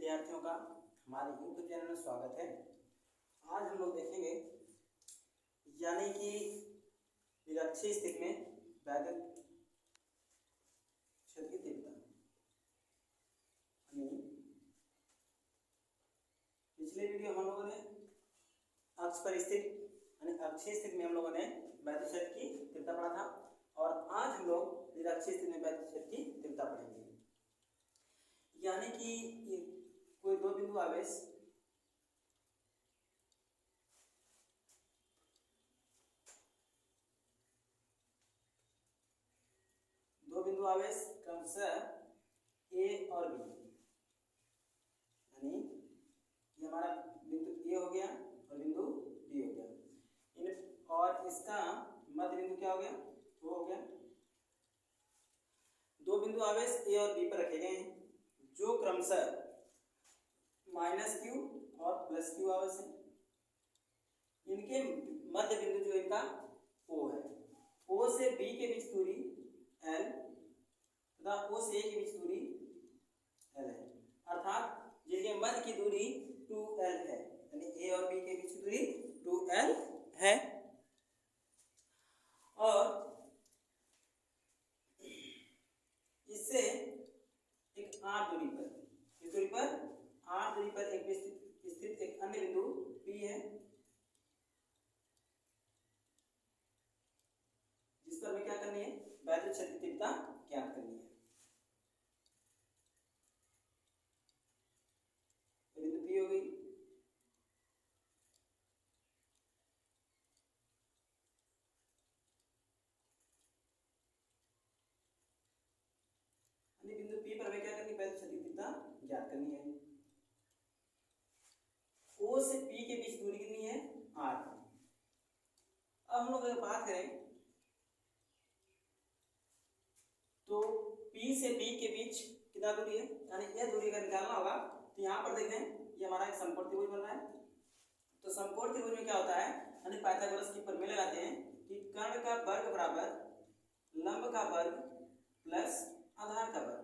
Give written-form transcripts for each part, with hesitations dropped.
विद्यार्थियों का हमारे YouTube चैनल में स्वागत है। आज हम लोग देखेंगे यानी कि निरक्षीय स्थिति में वैद्युत क्षेत्र की तीव्रता। पिछले वीडियो हम लोगों ने अक्ष पर स्थित यानी अक्षीय स्थिति में हम लोगों ने वैद्युत क्षेत्र की तीव्रता पढ़ा था और आज हम लोग निरक्षीय स्थिति में वैद्युत क्षेत्र की तीव्रता पढ़ेंगे। यानी कि कोई दो बिंदु आवेश क्रमशः ए और बी, यानी ये हमारा बिंदु ए हो गया और बिंदु बी हो गया, और इसका मध्य बिंदु क्या हो गया, वो हो गया। दो बिंदु आवेश ए और बी पर रखे गए हैं जो क्रमशः -q और +q आवेश है। इनके मध्य बिंदु जो इनका O है, O से B के बीच दूरी L तथा O से A के बीच दूरी L है, अर्थात जिनके मध्य की दूरी 2L है, यानी A और B के बीच की दूरी 2L है। और इससे एक R दूरी पर, इस दूरी पर R दूरी पर एक स्थित एक अन्य बिंदु P है, जिस पर हमें क्या करनी है, वैद्युत क्षेत्र की तीव्रता ज्ञात करनी है। बिंदु P हो गई। बिंदु P पर हमें क्या करनी है, वैद्युत क्षेत्र की तीव्रता ज्ञात करनी है। O से P के बीच दूरी कितनी है, R। अब हम लोग अगर बात करें तो P से B के बीच कितना दूरी है, यानी यह दूरी का निकालना होगा। तो यहाँ पर देखें ये हमारा एक समकोण त्रिभुज बन रहा है। तो समकोण त्रिभुज में क्या होता है, यानी पाइथागोरस की प्रमेय लगाते हैं कि कर्ण का वर्ग बराबर लंब का वर्ग प्लस आधार का वर्ग।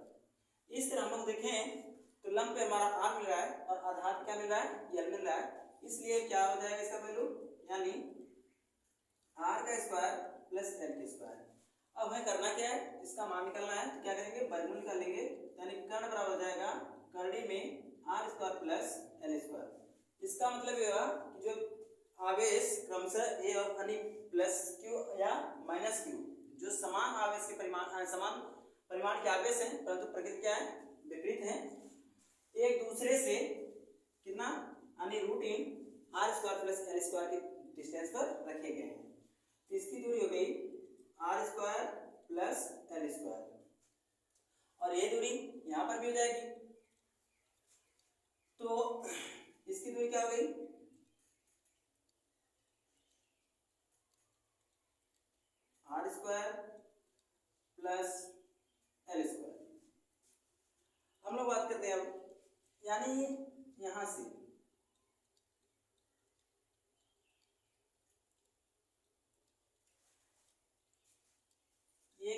इस तरह हम लोग देखें तो लंब पे हमारा r मिल रहा है और आधार पे क्या मिल रहा है, l मिल रहा है। इसलिए क्या हो जाएगा इसका वैल्यू, यानी r का स्क्वायर प्लस l का स्क्वायर। अब हमें करना क्या है, इसका मान निकालना है। तो क्या करेंगे, वर्गमूल निकालेंगे, यानी कर्ण बराबर हो जाएगा कर्णी में r square plus l square. इसका मतलब ये होगा कि जो आवेश क्रमशः a और यानी +q या -q, जो समान आवेश के समान परिमाण के आवेश हैं परंतु प्रकृति क्या है, विपरीत है, एक दूसरे से कितना यानी √r² प्लस l स्क्वायर के डिस्टेंस पर रखे गए हैं। तो इसकी दूरी हो गई r² प्लस l स्क्वायर, और ये दूरी यहां पर भी हो जाएगी। तो इसकी दूरी क्या हो गई, r² प्लस l स्क्वायर। हम लोग बात करते हैं अब, यानी यहां से ये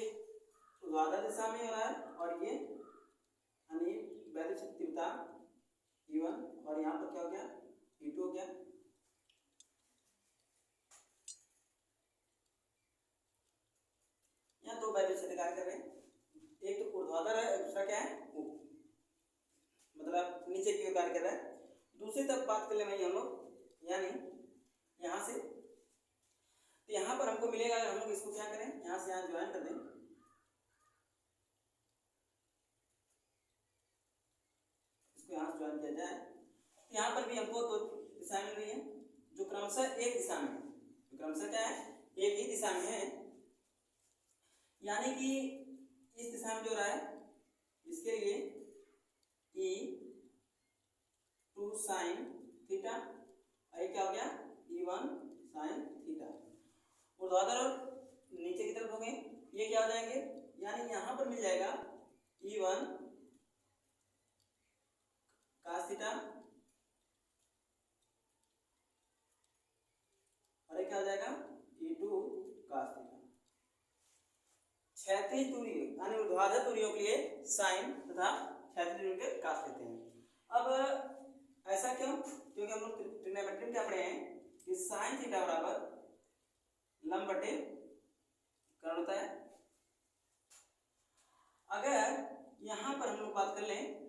ऊर्ध्वाधर दिशा में हो रहा है और ये यानी वैद्युत क्षेत्र तीव्रता E1 और यहाँ पर क्या हो गया, E2 हो गया। यहाँ दो वैद्युत क्षेत्र कार्य कर रहे हैं, एक तो ऊर्ध्वाधर है और दूसरा क्या है, मतलब नीचे की ओर कार्य कर रहा है। दूसरी तरफ बात कर ले वही हम लोग, यानी यहाँ से, तो यहाँ पर हमको मिलेगा, अगर हम लोग इसको क्या करें, यहाँ से यहाँ ज्वाइन कर दें, इसको यहाँ ज्वाइन किया जाए, तो यहाँ पर भी हमको दो दिशाएं मिल रही है जो क्रमशः एक दिशा में, जो क्रमशः क्या है, एक ही दिशा में है। यानी कि इस दिशा में जो रहा है इसके लिए E2 sin थीटा, और क्या हो गया E1 sin थीटा। ऊर्ध्वाधर और नीचे की तरफ होंगे, ये क्या हो जाएंगे, यानी यहां पर मिल जाएगा E1 cos थीटा और ये क्या हो जाएगा E2 cos थीटा। क्षैतिज दूरी यानी ऊर्ध्वाधर दूरियों के लिए साइन तथा क्षैतिज दूरी के काट लेते हैं। अब ऐसा क्यों? क्योंकि हम लोग ट्रिग्नोमेट्री में क्या पढ़े हैं कि साइन थीटा बराबर लंब बटे कर्ण होता है। अगर यहां पर हम लोग बात कर लें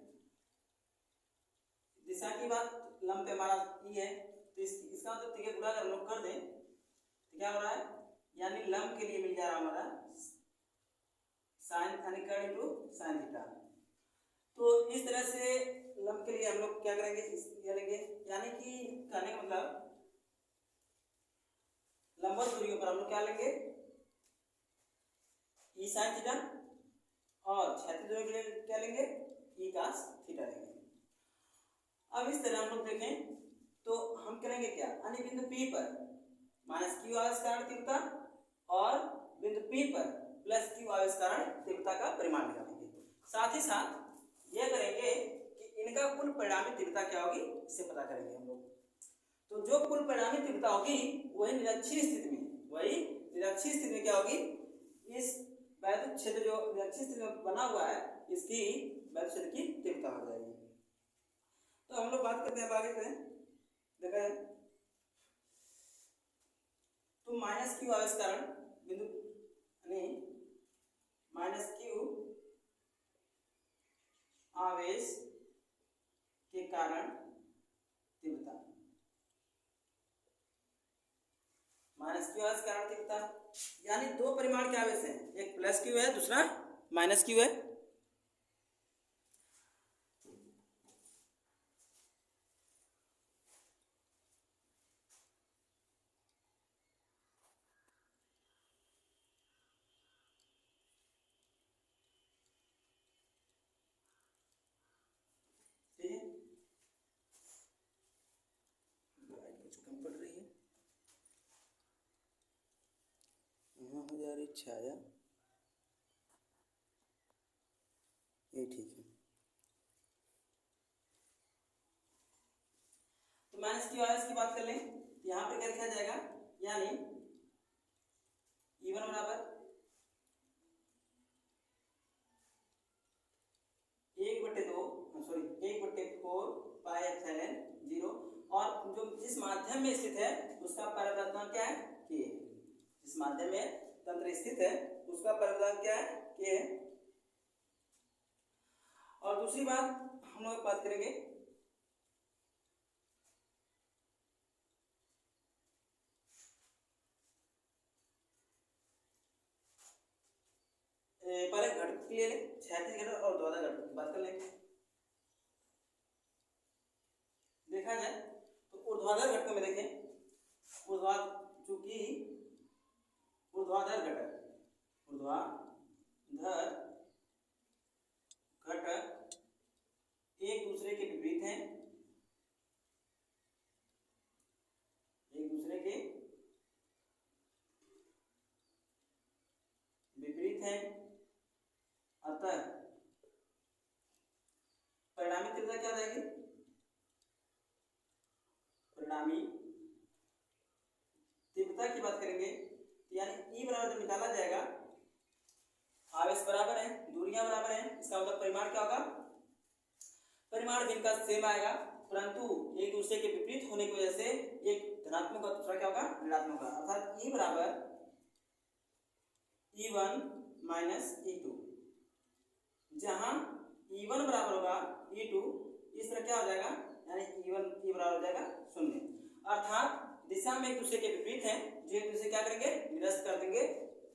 दिशा की बात, लंब पे हमारा ई है, तो इसका मतलब ठीक है गुणा हम लोग कर दें तो क्या हो रहा है, यानी लंब के लिए मिल जा रहा हमारा साइन यानी कर्ण इंटू साइन थीटा। तो इस तरह से लंब के लिए हम लोग क्या करेंगे, ये लेंगे, यानी कि कहने का मतलब लंबवत दूरियों पर हम लोग क्या लेंगे, ई साइन थीटा, और क्षैतिज दूरी के लिए क्या लेंगे, ई कास थीटा लेंगे। अब इस तरह हम लोग देखें तो हम करेंगे क्या, यानी बिंदु P पर माइनस क्यू आविष्कार तीव्रता और बिंदु P पर प्लस क्यू आविष्कार तीव्रता का परिमाण निकालेंगे। साथ ही साथ यह करेंगे कि इनका कुल परिणामी तीव्रता क्या होगी इसे पता करेंगे हम लोग। तो जो कुल परिणामी तीव्रता होगी वही निरक्षीय स्थिति में क्या होगी, इस वैद्युत क्षेत्र जो निरक्षीय स्थिति में बना हुआ है इसकी वैद्युत क्षेत्र की तीव्रता हो जाएगी। तो हम लोग बात करते हैं आगे से, देखा है तो माइनस क्यू आविष्कार बिंदु यानी माइनस क्यू आवेश के कारण तीव्रता, माइनस क्यू आवेश कारण तीव्रता, यानी दो परिमाण के आवेश हैं, एक प्लस क्यू है दूसरा माइनस क्यू है। छाया ये ठीक है। तो माइनस क्यू आवेश की बात कर लें तो यहाँ पर क्या लिखा जाएगा, यानी E1 बराबर 1/4 पाई एप्सिलॉन 0, और जो जिस माध्यम में स्थित है उसका परिवर्तन क्या है, K। जिस माध्यम में तंत्र स्थित है उसका परिवर्तन क्या है, K है। और दूसरी बात हम लोग बात करेंगे पहले घटक के लिए क्षैतिज घटक और ऊर्ध्वाधर घटक की बात कर लेंगे। देखा जाए तो ऊर्ध्वाधर घटक में देखें, चूंकि ऊर्ध्वाधर घटक एक दूसरे के विपरीत हैं, अतः परिणामी तीव्रता क्या रहेगी, परिणामी तीव्रता की बात करेंगे तो यानी E बराबर जब निकाला जाएगा, आवेश बराबर है दूरियां बराबर हैं, इसका मतलब परिमाण क्या होगा, परिमाण भी इनका सेम आएगा, परंतु एक दूसरे के विपरीत होने की वजह से एक धनात्मक और दूसरा क्या होगा ऋणात्मक होगा, अर्थात E बराबर E1 माइनस E2, जहां E1 बराबर होगा E2, इस तरह क्या हो जाएगा, यानी E बराबर हो जाएगा 0, अर्थात दिशा में एक दूसरे के विपरीत हैं जो एक दूसरे क्या करेंगे निरस्त कर देंगे।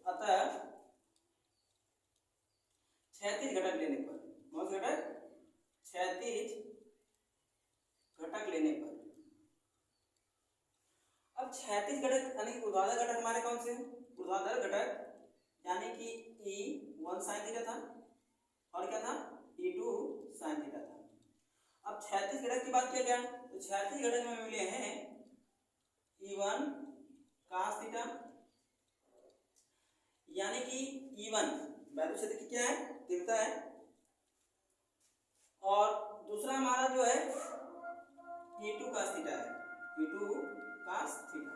अतः क्षैतिज घटक लेने पर, कौन सा घटक, क्षैतिज घटक लेने पर, अब क्षैतिज घटक यानी ऊर्ध्वाधर घटक हमारे कौन से, ऊर्ध्वाधर घटक यानी कि E1 sin थीटा था और क्या था E2 sin थीटा था। अब क्षैतिज घटक की बात किया गया तो क्षैतिज घटक में मिले हैं E1 cos थीटा, यानी कि E1 वैद्युत क्षेत्र की क्या है तीव्रता है, और दूसरा हमारा जो है E2 cos थीटा है, E2 cos थीटा।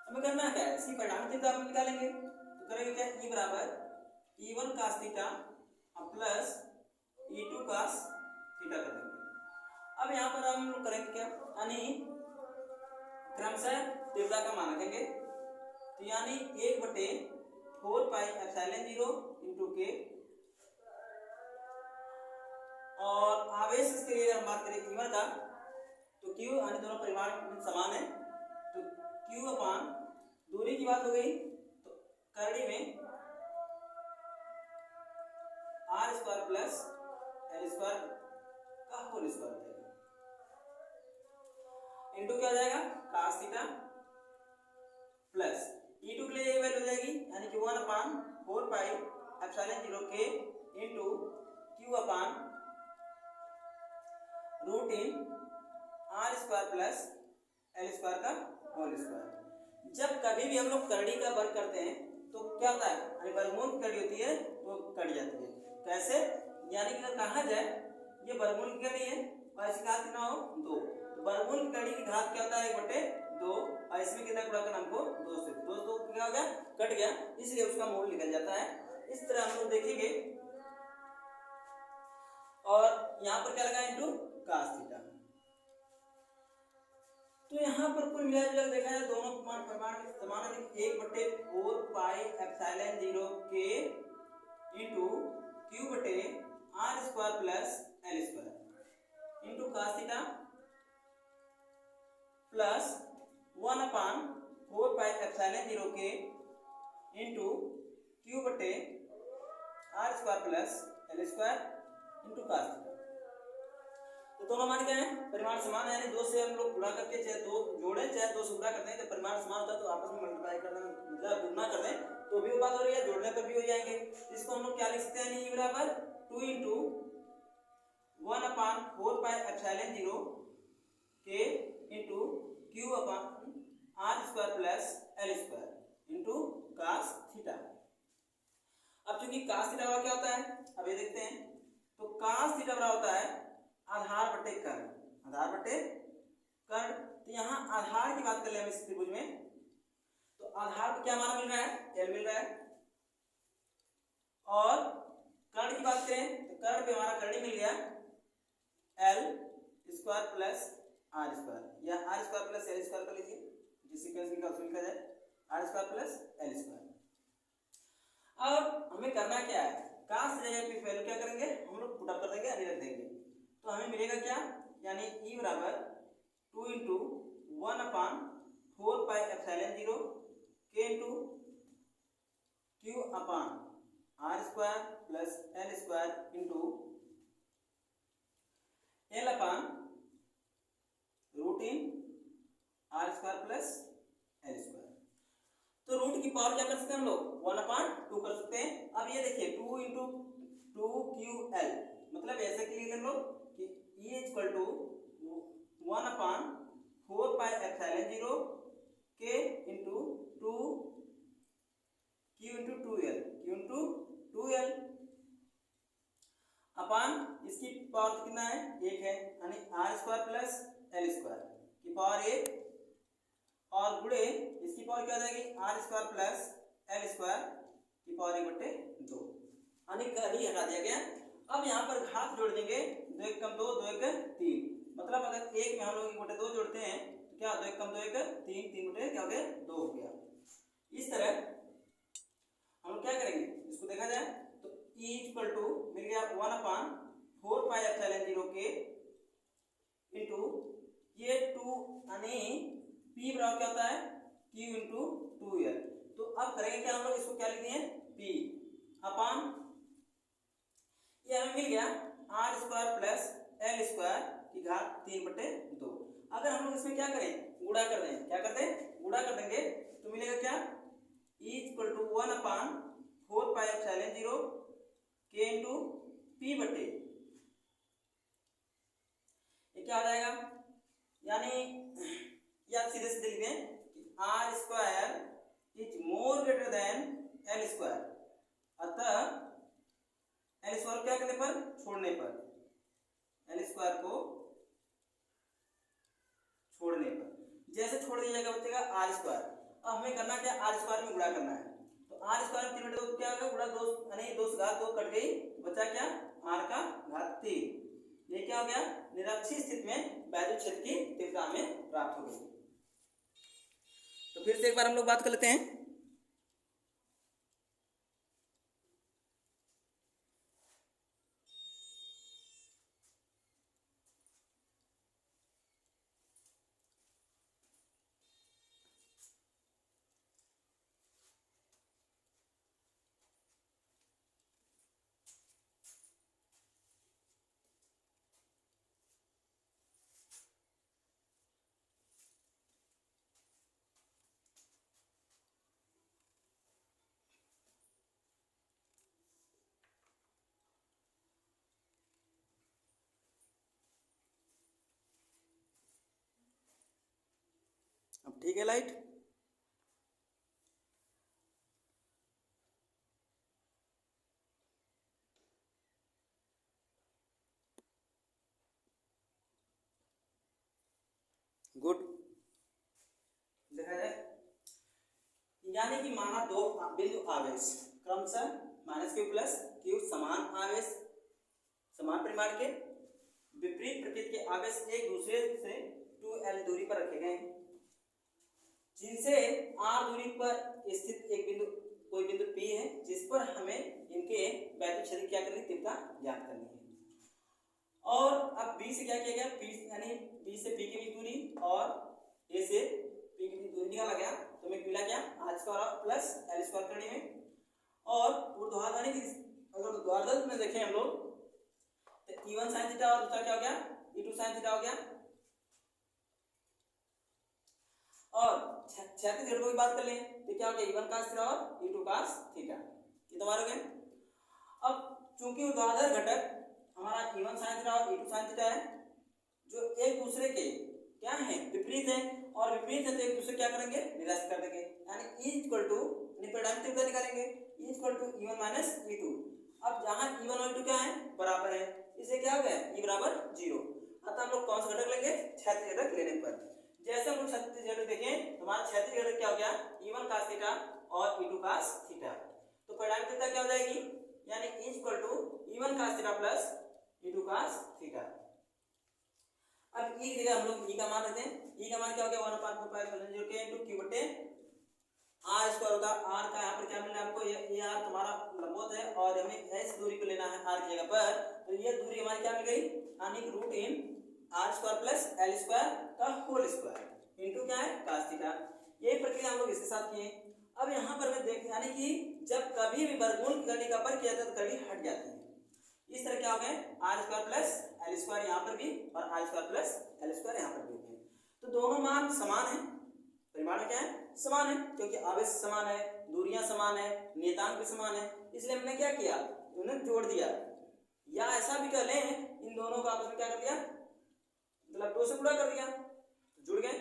हमें करना क्या है, इसकी परिणामी तीव्रता हम निकालेंगे, तो करेंगे क्या, E बराबर E1 cos theta plus E2 cos theta कर देंगे। अब यहाँ पर हम लोग करेंगे क्या, यानी क्रमशः तीव्रता का मान रखेंगे। तो यानी 1/4πε0 इंटू के, और आवेश इसके लिए हम बात करें q1 का, तो q यानी दोनों परिमाण समान है, तो q अपान दूरी की बात हो गई, तो करड़ी में r square plus l square का होल स्क्वायर हो जाएगा, इंटू क्या हो जाएगा cos थीटा, प्लस E2 के लिए ये वैल्यू हो जाएगी, यानी कि 1/4πε0 के into q upon root in r square plus l square का होल स्क्वायर। जब कभी भी हम लोग करड़ी का वर्ग करते हैं तो क्या होता है, यानी वर्गमूल की करड़ी होती है वो कट जाती है। कैसे, यानी कि अगर कहा जाए ये वर्गमूल की करड़ी है और इसकी घात कितना हो 2, तो वर्गमूल की करड़ी की घात क्या होता है 1/2, और इसमें कितना गुणा करना हमको 2 से, 2 क्या हो गया कट गया, इसलिए उसका मूल निकल जाता है। इस तरह हम लोग देखेंगे, और यहाँ पर क्या लगा इंटू cos थीटा। तो यहाँ पर कुल मिलाकर देखा जाए दोनों परिमाण समान है, 1/4πε0 के इंटू q बटे r square plus l square into cos theta plus 1/4πε0 के इंटू q बटे r square plus l square into cos theta. तो दोनों मान क्या है, परिमाण समान है, यानी 2 से हम लोग गुणा करके चाहे 2 जोड़े चाहे 2 से गुणा करते हैं, जब परिमाण समान होता है तो आपस में मल्टीप्लाई करना मतलब गुणा कर दें तो भी वो बात हो रही है, जोड़ने पर भी हो जाएंगे। इसको हम लोग क्या लिख सकते हैं, यानी e बराबर 2 इंटू 1/4πε0 के into q upon r square plus l square into cos theta. अब चूंकि cos थीटा क्या होता है, अब ये देखते हैं, तो cos थीटा बराबर होता है आधार बटे कर्ण, आधार बटे कर्ण। तो यहाँ आधार की बात कर ले हम इस त्रिभुज में, तो आधार को क्या मान मिल रहा है, l मिल रहा है, और कर्ण की बात करें तो कर्ण पे हमारा कर्ण मिल गया l square plus r square, या r square plus l square कर लीजिए, जिस सीक्वेंस का उसमें लिखा जाए r square plus l square. अब हमें करना क्या है, cos जगह पे वैल्यू क्या करेंगे हम लोग पुट अप कर देंगे, यानी रख देंगे, तो हमें मिलेगा क्या, यानी e बराबर 2 इंटू 1/4πε0 के into q upon r square plus l square into l upon root in r square plus l square. तो रूट की पावर क्या कर सकते हैं हम लोग 1/2 कर सकते हैं। अब ये देखिए 2 इंटू 2ql, मतलब ऐसे के लिए हम लोग कि e इक्वल टू 1/4πε0 के इंटू 2 q इंटू 2l अपान इसकी पावर कितना है 1 है, यानी r square plus l square की पावर 1, और गुणे इसकी पावर क्या आ जाएगी r square plus l square की पावर 1/2, यानी कड़ी हटा दिया गया। अब यहाँ पर घात जोड़ देंगे, 2 1 कम 2 2 1 3, मतलब अगर एक में हम लोग 1/2 जोड़ते हैं तो क्या 2 1 कम 2 1 3 3 क्या हो गया 2 हो गया। इस तरह हम लोग क्या करेंगे, इसको देखा जाए तो e इक्वल टू मिल गया 1/4πε0 के इंटू ये 2, यानी p बराबर क्या होता है q इंटू 2l। तो अब करेंगे क्या हम लोग, इसको क्या लिख दिए p अपान ये हमें मिल गया r square plus l square की घात 3/2। अगर हम लोग इसमें क्या करें गुणा कर दें, क्या कर दें गुणा कर देंगे तो मिलेगा क्या e इक्वल टू 1/4πε0 के इंटू p बटे, ये क्या हो जाएगा, यानी या सीधे सीधे लिख दें कि r square is more greater then l square, अतः l स्क्वायर क्या करने पर छोड़ने पर, l स्क्वायर को छोड़ने पर जैसे छोड़ दिया जाएगा बचेगा r स्क्वायर। अब हमें करना क्या r स्क्वायर में गुणा करना है, तो r स्क्वायर 3/2 क्या होगा गुणा 2, यानी 2 से घात 2 कट गई, बचा क्या r का घात 3, ये क्या हो गया, निरक्षीय स्थिति में वैद्युत क्षेत्र की तीव्रता हमें प्राप्त हो गई। तो फिर से एक बार हम लोग बात कर लेते हैं। अब ठीक है लाइट। गुड। देखा जाए यानी कि माना दो बिंदु आवेश क्रमशः -q प्लस q समान आवेश समान परिमाण के विपरीत प्रकृति के आवेश एक दूसरे से 2l दूरी पर रखे गए हैं, जिनसे r दूरी पर स्थित एक बिंदु कोई बिंदु P है, जिस पर हमें इनके वैद्युत क्षेत्र क्या करनी, तीव्रता ज्ञात करनी है। और अब B से क्या किया गया, P यानी B से P के बीच दूरी और A से P के बीच दूरी निकाला गया, तो हमें मिला क्या, r² प्लस l² करने में। और ऊर्ध्वाधर की अगर ऊर्ध्वाधर में देखें हम लोग तो E1 sin थीटा और दूसरा क्या हो गया, E2 sin थीटा हो गया। और क्षैतिज घटकों की बात कर लें तो क्या हो गया, E1 cos थीटा और E2 cos थीटा, ये तो हमारे हो गए। अब चूंकि ऊर्ध्वाधर घटक हमारा E1 sin थीटा और E2 sin थीटा है, जो एक दूसरे के क्या है, विपरीत है, और विपरीत है तो एक दूसरे क्या करेंगे, निरस्त कर देंगे, यानी E इक्वल टू परिणाम तीव्रता निकालेंगे, E equal to E1 minus E2। अब जहां E1 और E2 क्या है, बराबर है, इसे क्या हो गया, E बराबर 0। अतः हम लोग कौन सा घटक लेंगे, क्षैतिज घटक लेने पर। जैसे हम लोग क्षैतिज घटक देखें तो हमारा क्षैतिज घटक क्या हो गया, E1 cos थीटा और E2 cos थीटा, तो परिणाम तीव्रता क्या हो जाएगी, यानी E equal to E1 cos theta plus E2 cos theta. अब E की जगह हम लोग E का मान लेते हैं, E का मान क्या हो गया, 1/4π into q बटे r स्क्वायर होगा। r का यहाँ पर क्या मिल रहा है हमको, ये r तुम्हारा लंबवत है और हमें s दूरी को लेना है r की जगह पर, तो ये दूरी हमारी क्या मिल गई, यानी कि root in r² plus l² का होल स्क्वायर इंटू क्या है, cos थीटा। यही प्रक्रिया हम लोग इसके साथ किए। अब यहाँ पर मैं देख, यानी कि जब कभी भी वर्गमूल करने का पर किया जाता है तो कभी हट जाती है। इस तरह क्या हो गए, r² प्लस l² यहाँ पर भी और r² प्लस l² यहाँ पर भी है, तो दोनों मान समान है, परिमाण क्या है, समान है, क्योंकि आवेश समान है, दूरियां समान है, नियतांक भी समान है, इसलिए हमने क्या किया, उन्हें जोड़ दिया। या ऐसा भी कर लें, इन दोनों को आपस में क्या कर दिया, मतलब 2 से गुणा कर दिया, तो जुड़ गए।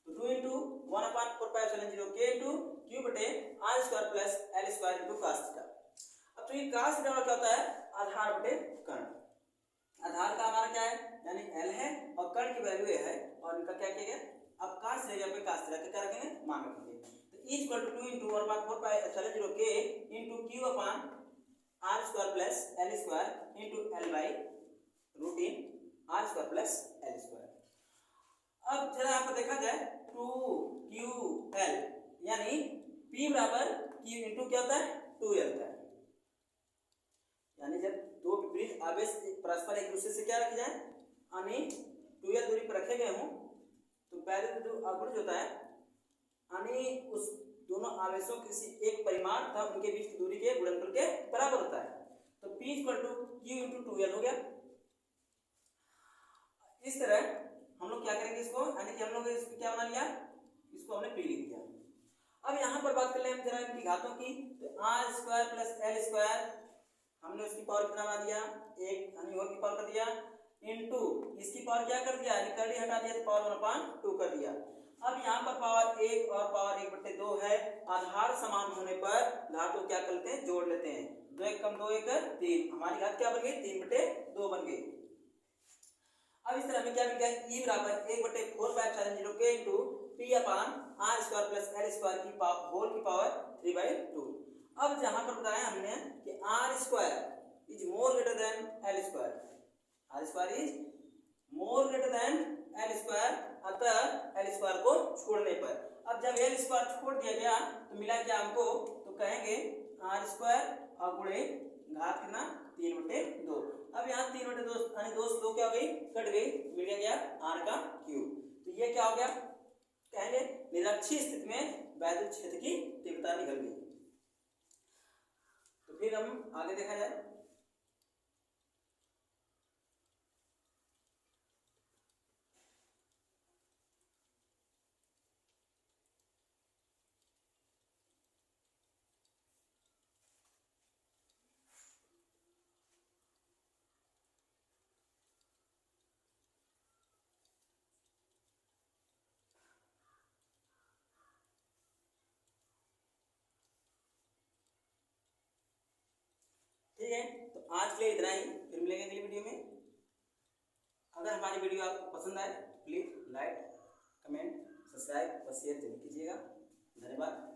तो 2 into 1/4π0 k into q बटे r² plus l² into cos theta. अब तो ये cos थीटा क्या होता है, आधार बटे कर्ण। आधार का हमारा क्या है, यानी l है और कर्ण की वैल्यू है, और इनका क्या किया गया, अब cos थीटा पे cos थीटा क्या रखेंगे, मान रखेंगे। तो E equal to 2 into 1/4π0 k into q upon r² plus l² into l by root in r² plus l²। अब जरा यहाँ पर देखा जाए 2ql, यानी p बराबर q इंटू क्या होता है, 2l होता है। यानी जब दो विपरीत आवेश परस्पर एक दूसरे से क्या रखे जाए, यानी 2l दूरी पर रखे गए हों, तो पहले जो अगुण होता है, यानी उस दोनों आवेशों किसी एक परिमाण तथा उनके बीच की दूरी के गुणनफल के बराबर होता है। तो p equal to q into 2l हो गया। इस तरह हम लोग क्या करेंगे इसको, यानी कि हम लोग इसको क्या बना लिया, इसको हमने p लिख दिया। अब यहाँ पर बात कर ले हम जरा इनकी घातों की, तो r² प्लस l² हमने उसकी पावर कितना बना दिया, 1, यानी होल की पावर कर दिया, इनटू इसकी पावर क्या कर दिया, निकली हटा दिया तो पावर 1/2 कर दिया। अब यहाँ पर पावर 1 और पावर 1/2 है, आधार समान होने पर घातों क्या करते हैं, जोड़ लेते हैं। 2 1 कम 2 1 3, हमारी घात क्या बन गई, 3/2 बन गई। अब इस तरह में क्या मिल गया, E बराबर 1/4π0 k into p upon r² plus l² की होल की पावर 3/2। अब जहां पर बताया हमने कि r² is more greater than l², R square is more greater than L square, अतः एल स्क्वायर को छोड़ने पर। अब जब एल स्क्वायर छोड़ दिया गया तो मिला क्या हमको, तो कहेंगे आर स्क्वायर और गुणे घात कितना 3/2। अब यहाँ 3/2 यानी 2 से 2 क्या हो गई, कट गई, मिल गया क्या आर का क्यूब। तो ये क्या हो गया, कहेंगे निरक्षीय स्थिति में वैद्युत क्षेत्र की तीव्रता निकल गई। तो फिर हम आगे देखा जाए। ठीक है, तो आज के लिए इतना ही, फिर मिलेंगे अगली वीडियो में। अगर हमारी वीडियो आपको पसंद आए प्लीज लाइक, कमेंट, सब्सक्राइब और शेयर जरूर कीजिएगा। धन्यवाद।